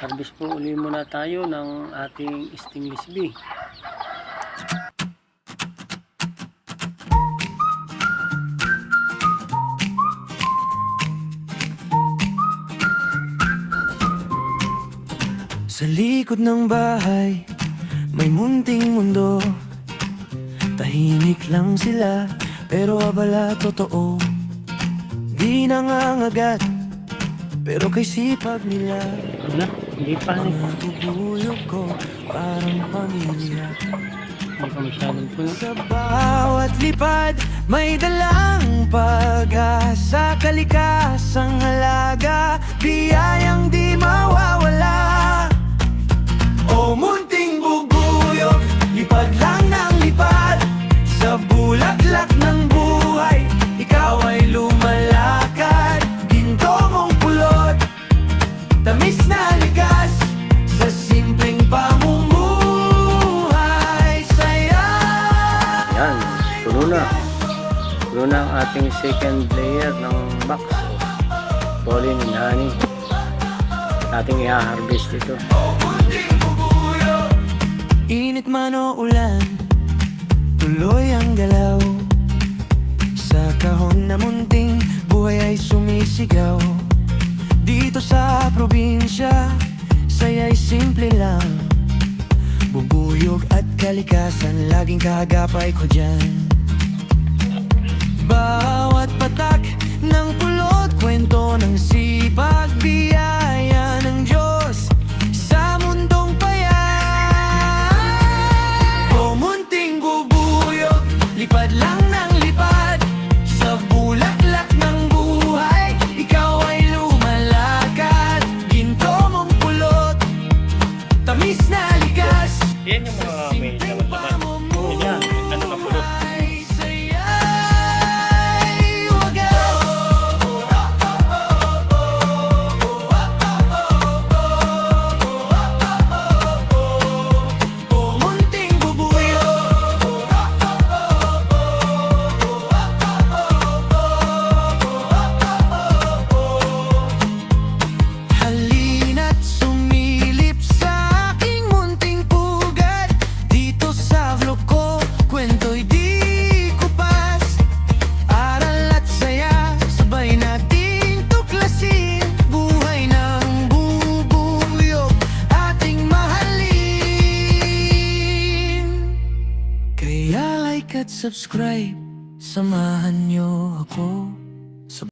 Harvest po uli muna tayo ng ating stainless bee. Sa likod ng bahay, may munting mundo. Tahimik lang sila, pero abala totoo. Di nangangagat, pero kay sipag nila. Wala, hindi pa Mga bubuyog ko, parang pamilya. Hindi pa masyadong puno. Sa bawat lipad, may dalang pag-asa. Kalikasang halaga, biyayang di mawawala. O munting bubuyog, lipad lang ng lipad. Sa bulaklak ng buhay, ikaw ay lumalakad. Ginto mong pulot, tamis na ligas. Sa simpleng pamumuhay, saya. Yan, puno na. Puno na ang ating second layer ng box. Pollen and honey. Ating i-harvest ito. Init man o ulan, tuloy ang galaw. Sa kahon na munting buhay ay sumisigaw. Dito sa probinsya, saya'y simple lang. Bubuyog at kalikasan, laging kaagapay ko dyan. Bawat patak ng pulot, kwento ng sipag, biyaya ng Diyos sa mundong payan. O munting bubuyog, lipad lang ng lipad. Sa bulaklak ng buhay, ikaw ay lumalakad. Ginto mong pulot, tamis na ligas. Yan yung mga may laman-laman. Yan, ano ka pulot. Kaya like at subscribe, samahan niyo ako.